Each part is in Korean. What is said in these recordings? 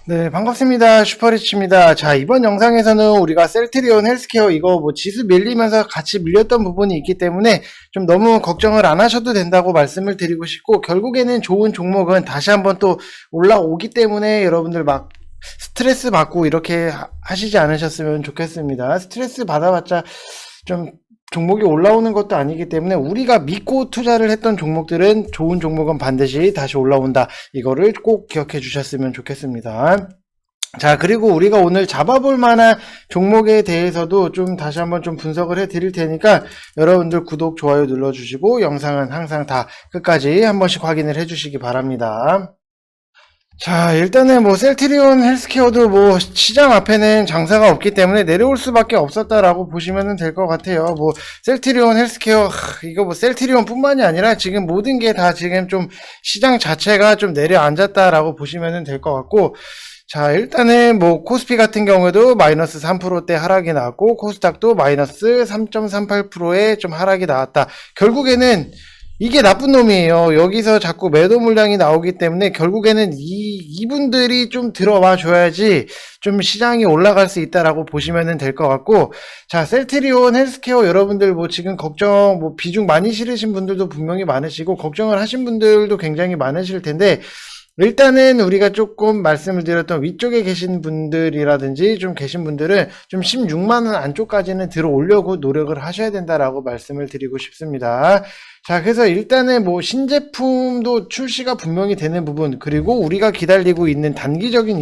네, 반갑습니다. 슈퍼리치입니다. 자, 이번 영상에서는 우리가 셀트리온 헬스케어 이거 뭐 지수 밀리면서 같이 밀렸던 부분이 있기 때문에 좀 너무 걱정을 안 하셔도 된다고 말씀을 드리고 싶고, 결국에는 좋은 종목은 다시 한번 또 올라오기 때문에 여러분들 막 스트레스 받고 이렇게 하시지 않으셨으면 좋겠습니다. 스트레스 받아봤자 좀 종목이 올라오는 것도 아니기 때문에 우리가 믿고 투자를 했던 종목들은 좋은 종목은 반드시 다시 올라온다. 이거를 꼭 기억해 주셨으면 좋겠습니다. 자, 그리고 우리가 오늘 잡아볼 만한 종목에 대해서도 좀 다시 한번 좀 분석을 해 드릴 테니까 여러분들 구독, 좋아요 눌러주시고 영상은 항상 다 끝까지 한 번씩 확인을 해 주시기 바랍니다. 자, 일단은 뭐 셀트리온 헬스케어도 뭐 시장 앞에는 장사가 없기 때문에 내려올 수밖에 없었다라고 보시면 될 것 같아요. 뭐 셀트리온 헬스케어 이거 뭐 셀트리온 뿐만이 아니라 지금 모든 게 다 지금 좀 시장 자체가 좀 내려앉았다라고 보시면 될 것 같고, 자, 일단은 뭐 코스피 같은 경우에도 마이너스 3%대 하락이 나왔고 코스닥도 마이너스 3.38%의 좀 하락이 나왔다. 결국에는 이게 나쁜 놈이에요. 여기서 자꾸 매도 물량이 나오기 때문에 결국에는 이분들이 좀 들어와 줘야지 좀 시장이 올라갈 수 있다라고 보시면 될 것 같고, 자, 셀트리온 헬스케어 여러분들 뭐 지금 걱정 뭐 비중 많이 실으신 분들도 분명히 많으시고 걱정을 하신 분들도 굉장히 많으실 텐데, 일단은 우리가 조금 말씀을 드렸던 위쪽에 계신 분들이라든지 좀 계신 분들은 좀 16만원 안쪽까지는 들어오려고 노력을 하셔야 된다라고 말씀을 드리고 싶습니다. 자, 그래서 일단은 뭐 신제품도 출시가 분명히 되는 부분, 그리고 우리가 기다리고 있는 단기적인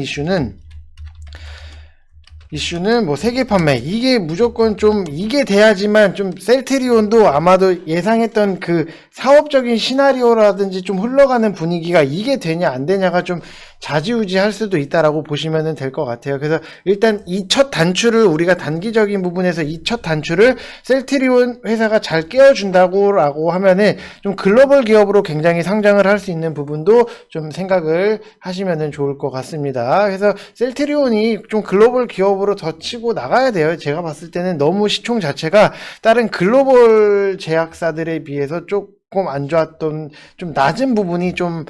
이슈는 뭐 세계 판매, 이게 무조건 좀 이게 돼야지만 좀 셀트리온도 아마도 예상했던 그 사업적인 시나리오라든지 좀 흘러가는 분위기가 이게 되냐 안 되냐가 좀 좌지우지할 수도 있다라고 보시면 될 것 같아요. 그래서 일단 이 첫 단추를 우리가 단기적인 부분에서 이 첫 단추를 셀트리온 회사가 잘 깨워준다고 하면은 좀 글로벌 기업으로 굉장히 상장을 할 수 있는 부분도 좀 생각을 하시면 좋을 것 같습니다. 그래서 셀트리온이 좀 글로벌 기업으로 더 치고 나가야 돼요. 제가 봤을 때는 너무 시총 자체가 다른 글로벌 제약사들에 비해서 조금 안 좋았던, 좀 낮은 부분이 좀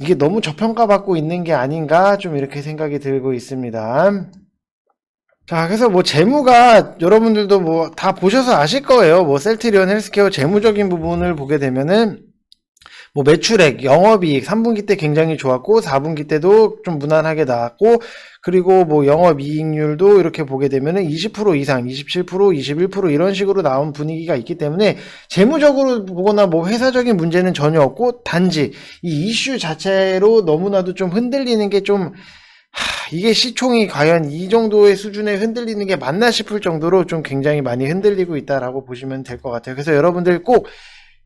이게 너무 저평가받고 있는 게 아닌가 좀 이렇게 생각이 들고 있습니다. 자, 그래서 뭐 재무가 여러분들도 뭐 다 보셔서 아실 거예요. 뭐 셀트리온 헬스케어 재무적인 부분을 보게 되면은 뭐 매출액, 영업이익 3분기 때 굉장히 좋았고 4분기 때도 좀 무난하게 나왔고, 그리고 뭐 영업이익률도 이렇게 보게 되면은 20% 이상, 27%, 21% 이런 식으로 나온 분위기가 있기 때문에 재무적으로 보거나 뭐 회사적인 문제는 전혀 없고, 단지 이 이슈 자체로 너무나도 좀 흔들리는 게 좀 이게 시총이 과연 이 정도의 수준에 흔들리는 게 맞나 싶을 정도로 좀 굉장히 많이 흔들리고 있다라고 보시면 될 것 같아요. 그래서 여러분들 꼭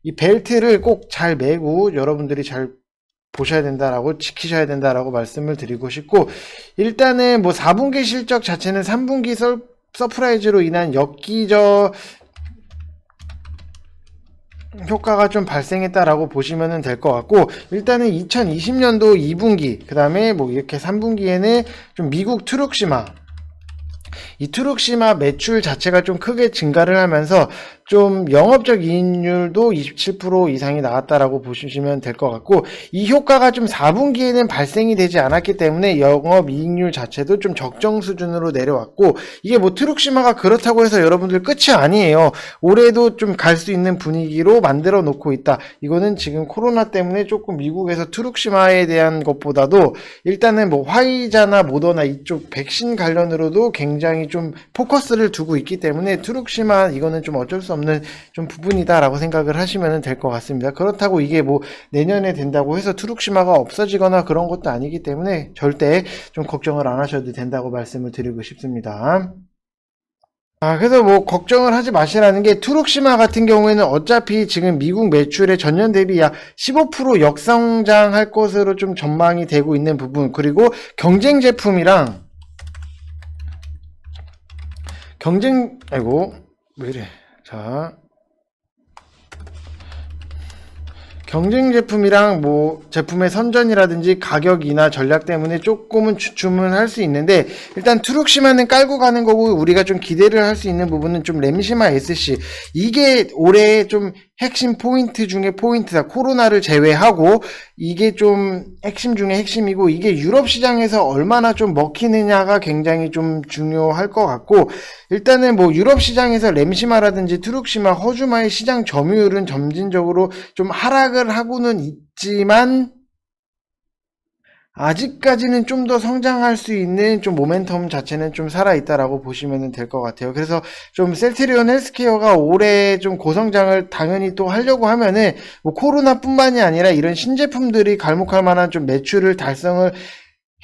이 벨트를 꼭 잘 매고 여러분들이 잘 보셔야 된다라고, 지키셔야 된다라고 말씀을 드리고 싶고, 일단은 뭐 4분기 실적 자체는 3분기 서프라이즈로 인한 엽기적 효과가 좀 발생했다라고 보시면 될 것 같고, 일단은 2020년도 2분기, 그 다음에 뭐 이렇게 3분기에는 좀 미국 트룩시마, 이 트룩시마 매출 자체가 좀 크게 증가를 하면서 좀 영업적 이익률도 27% 이상이 나왔다라고 보시면 될 것 같고, 이 효과가 좀 4분기에는 발생이 되지 않았기 때문에 영업 이익률 자체도 좀 적정 수준으로 내려왔고, 이게 뭐 트룩시마가 그렇다고 해서 여러분들 끝이 아니에요. 올해도 좀 갈 수 있는 분위기로 만들어 놓고 있다. 이거는 지금 코로나 때문에 조금 미국에서 트룩시마에 대한 것보다도 일단은 뭐 화이자나 모더나 이쪽 백신 관련으로도 굉장히 좀 포커스를 두고 있기 때문에 트룩시마 이거는 좀 어쩔 수 없는 좀 부분이다라고 생각을 하시면 될 것 같습니다. 그렇다고 이게 뭐 내년에 된다고 해서 트룩시마가 없어지거나 그런 것도 아니기 때문에 절대 좀 걱정을 안 하셔도 된다고 말씀을 드리고 싶습니다. 그래서 뭐 걱정을 하지 마시라는 게, 트룩시마 같은 경우에는 어차피 지금 미국 매출의 전년 대비 약 15% 역성장할 것으로 좀 전망이 되고 있는 부분, 그리고 아이고 왜 이래. 자, 경쟁 제품이랑 뭐 제품의 선전이라든지 가격이나 전략 때문에 조금은 주춤은 할 수 있는데, 일단 트룩시마는 깔고 가는 거고, 우리가 좀 기대를 할 수 있는 부분은 좀 램시마 SC, 이게 올해 좀 핵심 포인트 중에 포인트다. 코로나를 제외하고 이게 좀 핵심 중에 핵심이고, 이게 유럽 시장에서 얼마나 좀 먹히느냐가 굉장히 좀 중요할 것 같고, 일단은 뭐 유럽 시장에서 램시마라든지 트룩시마, 허주마의 시장 점유율은 점진적으로 좀 하락을 하고는 있지만 아직까지는 좀 더 성장할 수 있는 좀 모멘텀 자체는 좀 살아있다라고 보시면 될 것 같아요. 그래서 좀 셀트리온 헬스케어가 올해 좀 고성장을 당연히 또 하려고 하면은 뭐 코로나뿐만이 아니라 이런 신제품들이 갈목할 만한 좀 매출을 달성을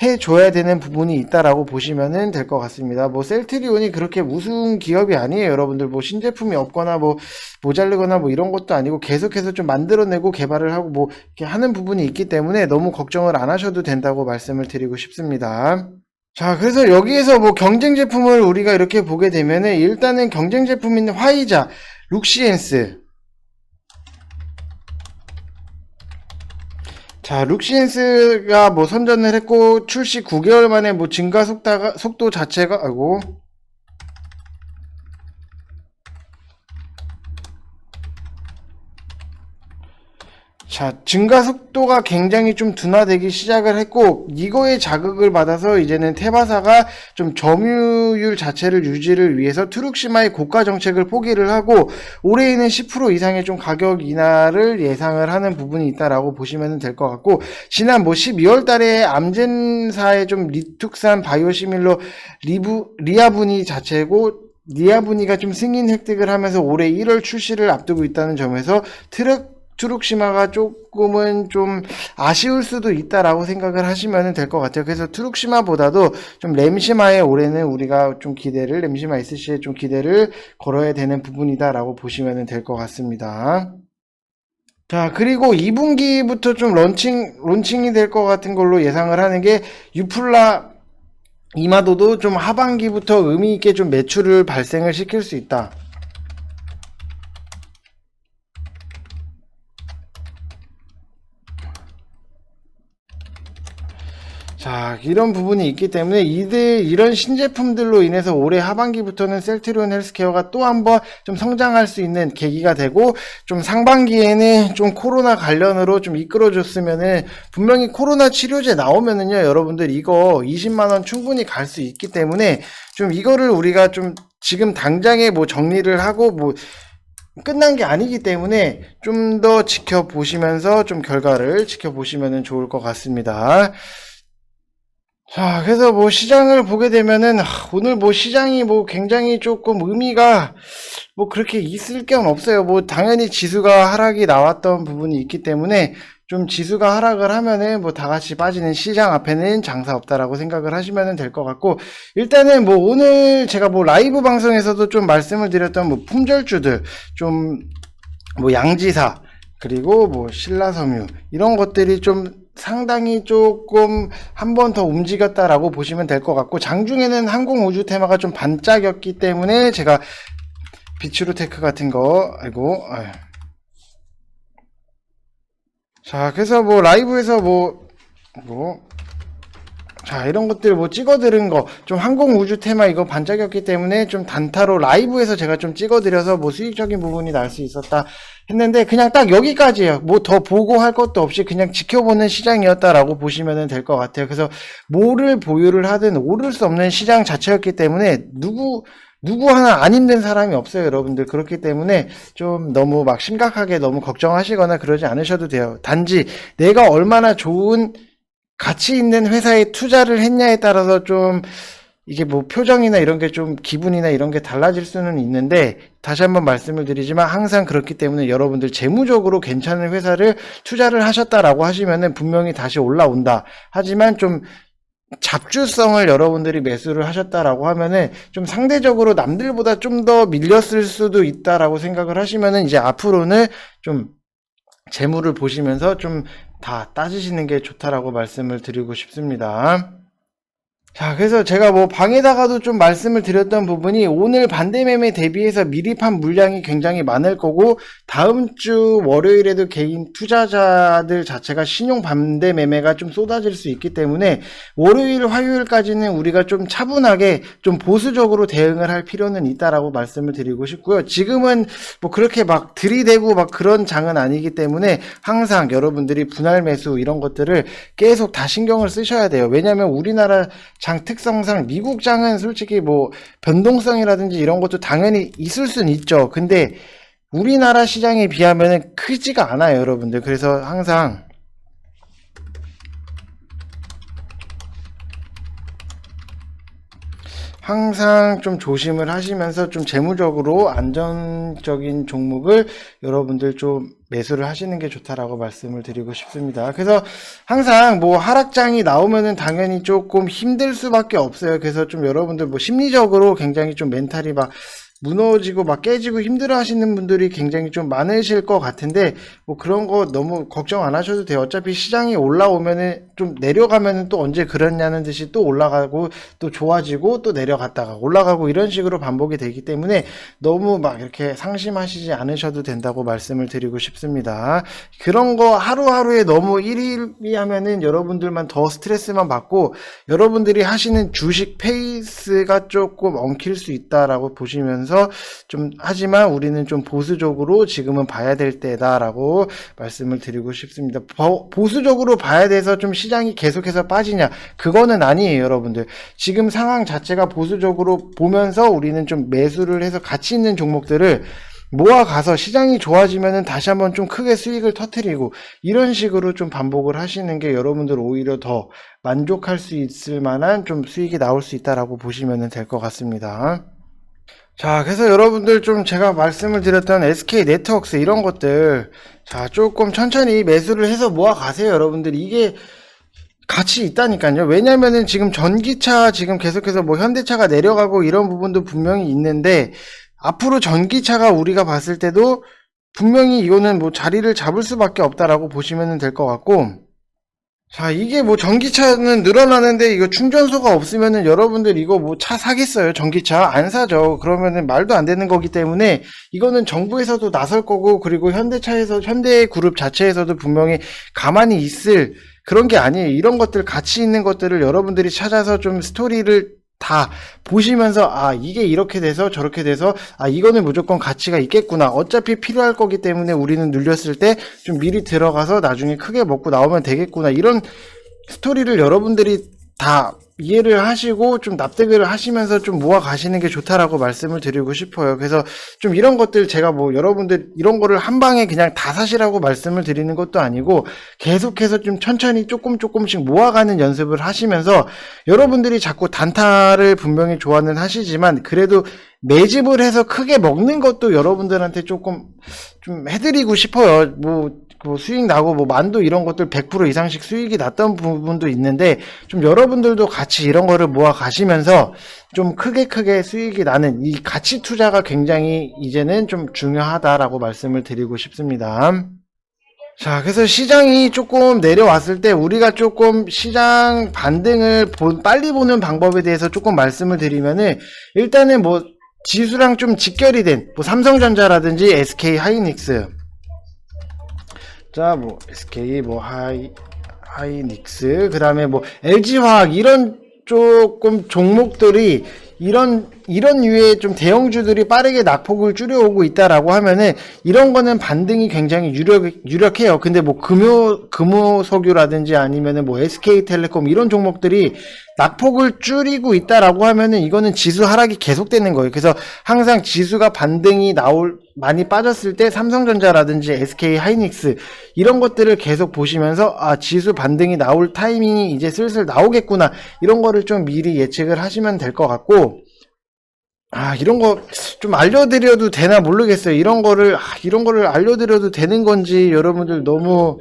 해줘야 되는 부분이 있다라고 보시면 될 것 같습니다. 뭐 셀트리온이 그렇게 우승 기업이 아니에요, 여러분들. 뭐 신제품이 없거나 뭐 모자르거나 뭐 이런 것도 아니고 계속해서 좀 만들어내고 개발을 하고 뭐 이렇게 하는 부분이 있기 때문에 너무 걱정을 안 하셔도 된다고 말씀을 드리고 싶습니다. 자, 그래서 여기에서 뭐 경쟁 제품을 우리가 이렇게 보게 되면은 일단은 경쟁 제품인 화이자, 룩시엔스. 자, 룩시엔스가 뭐 선전을 했고 출시 9개월 만에 뭐 증가 속도 자체가 아이고. 자, 증가 속도가 굉장히 좀 둔화되기 시작을 했고, 이거에 자극을 받아서 이제는 테바사가 좀 점유율 자체를 유지를 위해서 트룩시마의 고가 정책을 포기를 하고, 올해에는 10% 이상의 좀 가격 인하를 예상을 하는 부분이 있다라고 보시면 될 것 같고, 지난 뭐 12월 달에 암젠사의 좀 리툭산 바이오시밀러 리아분이 자체고, 리아분이가 좀 승인 획득을 하면서 올해 1월 출시를 앞두고 있다는 점에서 트룩시마가 조금은 좀 아쉬울 수도 있다라고 생각을 하시면 될 것 같아요. 그래서 트룩시마보다도 좀 램시마에 올해는 우리가 좀 램시마 SC에 좀 기대를 걸어야 되는 부분이다라고 보시면 될 것 같습니다. 자, 그리고 2분기부터 좀 론칭이 될 것 같은 걸로 예상을 하는 게 유플라 이마도도 좀 하반기부터 의미 있게 좀 매출을 발생을 시킬 수 있다. 자, 이런 부분이 있기 때문에 이런 신제품들로 인해서 올해 하반기부터는 셀트리온 헬스케어가 또 한번 좀 성장할 수 있는 계기가 되고, 좀 상반기에는 좀 코로나 관련으로 좀 이끌어줬으면은, 분명히 코로나 치료제 나오면은요, 여러분들 이거 20만원 충분히 갈 수 있기 때문에 좀 이거를 우리가 좀 지금 당장에 뭐 정리를 하고 뭐 끝난 게 아니기 때문에 좀 더 지켜보시면서 좀 결과를 지켜보시면 좋을 것 같습니다. 자, 그래서 뭐 시장을 보게 되면은 오늘 뭐 시장이 뭐 굉장히 조금 의미가 뭐 그렇게 있을 게 없어요. 뭐 당연히 지수가 하락이 나왔던 부분이 있기 때문에 좀 지수가 하락을 하면은 뭐 다 같이 빠지는 시장 앞에는 장사 없다라고 생각을 하시면 될 것 같고, 일단은 뭐 오늘 제가 뭐 라이브 방송에서도 좀 말씀을 드렸던 뭐 품절주들, 좀 뭐 양지사, 그리고 뭐 신라섬유, 이런 것들이 좀 상당히 조금 한 번 더 움직였다라고 보시면 될 것 같고, 장중에는 항공우주 테마가 좀 반짝였기 때문에 제가 비추루테크 같은 거, 아유. 자, 그래서 뭐 라이브에서 자, 이런 것들 뭐 찍어드린 거, 좀 항공우주 테마 이거 반짝였기 때문에 좀 단타로 라이브에서 제가 좀 찍어드려서 뭐 수익적인 부분이 날 수 있었다 했는데, 그냥 딱 여기까지예요. 뭐 더 보고 할 것도 없이 그냥 지켜보는 시장이었다라고 보시면 될 것 같아요. 그래서 뭐를 보유를 하든 오를 수 없는 시장 자체였기 때문에 누구 하나 안 힘든 사람이 없어요, 여러분들. 그렇기 때문에 좀 너무 막 심각하게 너무 걱정하시거나 그러지 않으셔도 돼요. 단지 내가 얼마나 좋은 가치 있는 회사에 투자를 했냐에 따라서 좀 이게 뭐 표정이나 이런 게 좀 기분이나 이런 게 달라질 수는 있는데, 다시 한번 말씀을 드리지만 항상 그렇기 때문에 여러분들 재무적으로 괜찮은 회사를 투자를 하셨다라고 하시면은 분명히 다시 올라온다. 하지만 좀 잡주성을 여러분들이 매수를 하셨다라고 하면은 좀 상대적으로 남들보다 좀 더 밀렸을 수도 있다라고 생각을 하시면은 이제 앞으로는 좀 재무를 보시면서 좀 다 따지시는 게 좋다라고 말씀을 드리고 싶습니다. 자, 그래서 제가 뭐 방에다가도 좀 말씀을 드렸던 부분이 오늘 반대 매매 대비해서 미리 판 물량이 굉장히 많을 거고 다음 주 월요일에도 개인 투자자들 자체가 신용 반대 매매가 좀 쏟아질 수 있기 때문에 월요일, 화요일까지는 우리가 좀 차분하게 좀 보수적으로 대응을 할 필요는 있다라고 말씀을 드리고 싶고요. 지금은 뭐 그렇게 막 들이대고 막 그런 장은 아니기 때문에 항상 여러분들이 분할 매수 이런 것들을 계속 다 신경을 쓰셔야 돼요. 왜냐하면 우리나라 장 특성상 미국 장은 솔직히 뭐 변동성이라든지 이런 것도 당연히 있을 수는 있죠. 근데 우리나라 시장에 비하면 크지가 않아요, 여러분들. 그래서 항상 좀 조심을 하시면서 좀 재무적으로 안정적인 종목을 여러분들 좀 매수를 하시는 게 좋다라고 말씀을 드리고 싶습니다. 그래서 항상 뭐 하락장이 나오면은 당연히 조금 힘들 수밖에 없어요. 그래서 좀 여러분들 뭐 심리적으로 굉장히 좀 멘탈이 막 무너지고 막 깨지고 힘들어 하시는 분들이 굉장히 좀 많으실 것 같은데 뭐 그런 거 너무 걱정 안 하셔도 돼요. 어차피 시장이 올라오면은 좀 내려가면은 또 언제 그랬냐는 듯이 또 올라가고 또 좋아지고 또 내려갔다가 올라가고 이런 식으로 반복이 되기 때문에 너무 막 이렇게 상심하시지 않으셔도 된다고 말씀을 드리고 싶습니다. 그런 거 하루하루에 너무 일일이 하면은 여러분들만 더 스트레스만 받고 여러분들이 하시는 주식 페이스가 조금 엉킬 수 있다라고 보시면서 좀 하지만 우리는 좀 보수적으로 지금은 봐야 될 때다라고 말씀을 드리고 싶습니다. 보수적으로 봐야 돼서 좀 시장이 계속해서 빠지냐? 그거는 아니에요, 여러분들. 지금 상황 자체가 보수적으로 보면서 우리는 좀 매수를 해서 가치 있는 종목들을 모아가서 시장이 좋아지면은 다시 한번 좀 크게 수익을 터뜨리고 이런 식으로 좀 반복을 하시는 게 여러분들 오히려 더 만족할 수 있을 만한 좀 수익이 나올 수 있다라고 보시면 될 것 같습니다. 자, 그래서 여러분들 좀 제가 말씀을 드렸던 SK 네트워크스 이런 것들 자, 조금 천천히 매수를 해서 모아 가세요, 여러분들. 이게 가치 있다니까요. 왜냐면은 지금 전기차 지금 계속해서 뭐 현대차가 내려가고 이런 부분도 분명히 있는데 앞으로 전기차가 우리가 봤을 때도 분명히 이거는 뭐 자리를 잡을 수밖에 없다라고 보시면 될 것 같고 자, 이게 뭐 전기차는 늘어나는데 이거 충전소가 없으면은 여러분들 이거 뭐 차 사겠어요? 전기차 안 사죠. 그러면은 말도 안 되는 거기 때문에 이거는 정부에서도 나설 거고 그리고 현대그룹 자체에서도 분명히 가만히 있을 그런 게 아니에요. 이런 것들 가치 있는 것들을 여러분들이 찾아서 좀 스토리를 다 보시면서 아 이게 이렇게 돼서 저렇게 돼서 아 이거는 무조건 가치가 있겠구나 어차피 필요할 거기 때문에 우리는 눌렸을 때 좀 미리 들어가서 나중에 크게 먹고 나오면 되겠구나 이런 스토리를 여러분들이 다 이해를 하시고 좀 납득을 하시면서 좀 모아 가시는 게 좋다라고 말씀을 드리고 싶어요. 그래서 좀 이런 것들 제가 뭐 여러분들 이런 거를 한 방에 그냥 다 사시라고 말씀을 드리는 것도 아니고 계속해서 좀 천천히 조금씩 모아가는 연습을 하시면서 여러분들이 자꾸 단타를 분명히 좋아는 하시지만 그래도 매집을 해서 크게 먹는 것도 여러분들한테 조금 좀 해드리고 싶어요. 뭐 수익 나고 뭐 만두 이런 것들 100% 이상씩 수익이 났던 부분도 있는데 좀 여러분들도 같이 이런 거를 모아 가시면서 좀 크게 수익이 나는 이 가치 투자가 굉장히 이제는 좀 중요하다라고 말씀을 드리고 싶습니다. 자, 그래서 시장이 조금 내려왔을 때 우리가 조금 시장 반등을 빨리 보는 방법에 대해서 조금 말씀을 드리면은 일단은 뭐 지수랑 좀 직결이 된 뭐 삼성전자라든지 SK 하이닉스 자, 뭐 SK 뭐 하이닉스 그다음에 뭐 LG화학 이런 조금 종목들이 이런 유의 좀 대형주들이 빠르게 낙폭을 줄여오고 있다라고 하면은 이런 거는 반등이 굉장히 유력해요. 근데 뭐 금호석유라든지 아니면은 뭐 SK텔레콤 이런 종목들이 낙폭을 줄이고 있다라고 하면은 이거는 지수 하락이 계속되는 거예요. 그래서 항상 지수가 반등이 많이 빠졌을 때 삼성전자라든지 SK 하이닉스 이런 것들을 계속 보시면서 아 지수 반등이 나올 타이밍이 이제 슬슬 나오겠구나 이런 거를 좀 미리 예측을 하시면 될 것 같고 아 이런 거 좀 알려드려도 되나 모르겠어요. 이런 거를 알려드려도 되는 건지 여러분들 너무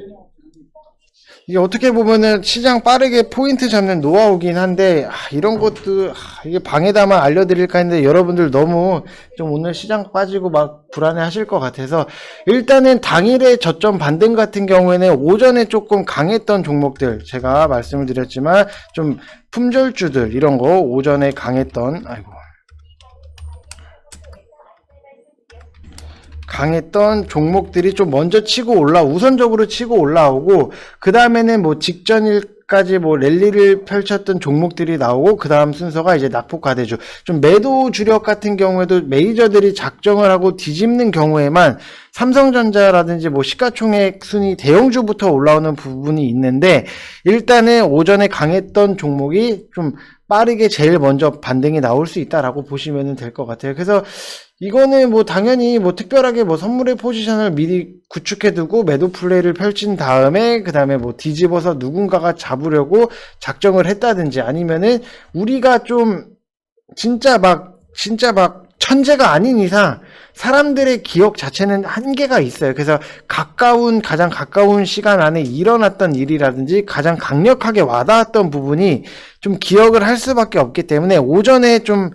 이게 어떻게 보면은 시장 빠르게 포인트 잡는 노하우긴 한데, 이런 것도, 이게 방에다만 알려드릴까 했는데, 여러분들 너무 좀 오늘 시장 빠지고 막 불안해 하실 것 같아서, 일단은 당일의 저점 반등 같은 경우에는 오전에 조금 강했던 종목들, 제가 말씀을 드렸지만, 좀 품절주들, 이런 거 오전에 강했던 종목들이 좀 먼저 우선적으로 치고 올라오고, 그 다음에는 뭐 직전일까지 뭐 랠리를 펼쳤던 종목들이 나오고, 그 다음 순서가 이제 낙폭과대주. 좀 매도 주력 같은 경우에도 메이저들이 작정을 하고 뒤집는 경우에만 삼성전자라든지 뭐 시가총액 순위 대형주부터 올라오는 부분이 있는데, 일단은 오전에 강했던 종목이 좀 빠르게 제일 먼저 반등이 나올 수 있다라고 보시면 될 것 같아요. 그래서 이거는 뭐 당연히 뭐 특별하게 뭐 선물의 포지션을 미리 구축해두고 매도 플레이를 펼친 다음에 그 다음에 뭐 뒤집어서 누군가가 잡으려고 작정을 했다든지, 아니면은 우리가 좀 진짜 막 천재가 아닌 이상 사람들의 기억 자체는 한계가 있어요. 그래서 가장 가까운 시간 안에 일어났던 일이라든지 가장 강력하게 와닿았던 부분이 좀 기억을 할 수밖에 없기 때문에, 오전에 좀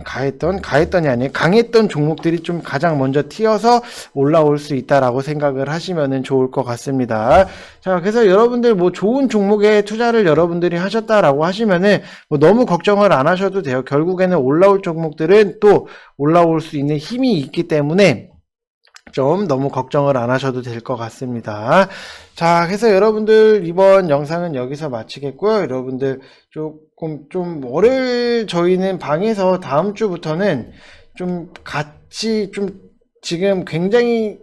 강했던 종목들이 좀 가장 먼저 튀어서 올라올 수 있다라고 생각을 하시면 좋을 것 같습니다. 자, 그래서 여러분들 뭐 좋은 종목에 투자를 여러분들이 하셨다라고 하시면은 뭐 너무 걱정을 안 하셔도 돼요. 결국에는 올라올 종목들은 또 올라올 수 있는 힘이 있기 때문에 좀 너무 걱정을 안 하셔도 될 것 같습니다. 자, 그래서 여러분들 이번 영상은 여기서 마치겠고요. 여러분들 조금 좀 월요일 저희는 방에서 다음 주부터는 좀 같이 좀 지금 굉장히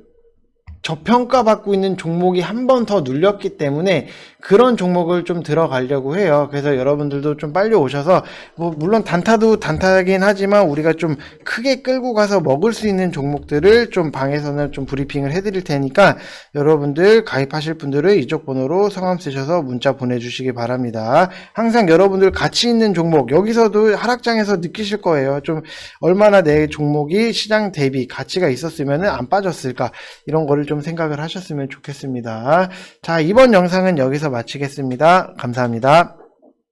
저평가받고 있는 종목이 한 번 더 눌렸기 때문에 그런 종목을 좀 들어가려고 해요. 그래서 여러분들도 좀 빨리 오셔서, 뭐 물론 단타도 단타긴 하지만 우리가 좀 크게 끌고 가서 먹을 수 있는 종목들을 좀 방에서는 좀 브리핑을 해드릴 테니까, 여러분들 가입하실 분들은 이쪽 번호로 성함 쓰셔서 문자 보내주시기 바랍니다. 항상 여러분들 가치 있는 종목, 여기서도 하락장에서 느끼실 거예요. 좀 얼마나 내 종목이 시장 대비 가치가 있었으면 안 빠졌을까, 이런 거를 좀 생각을 하셨으면 좋겠습니다. 자, 이번 영상은 여기서 마치겠습니다. 감사합니다.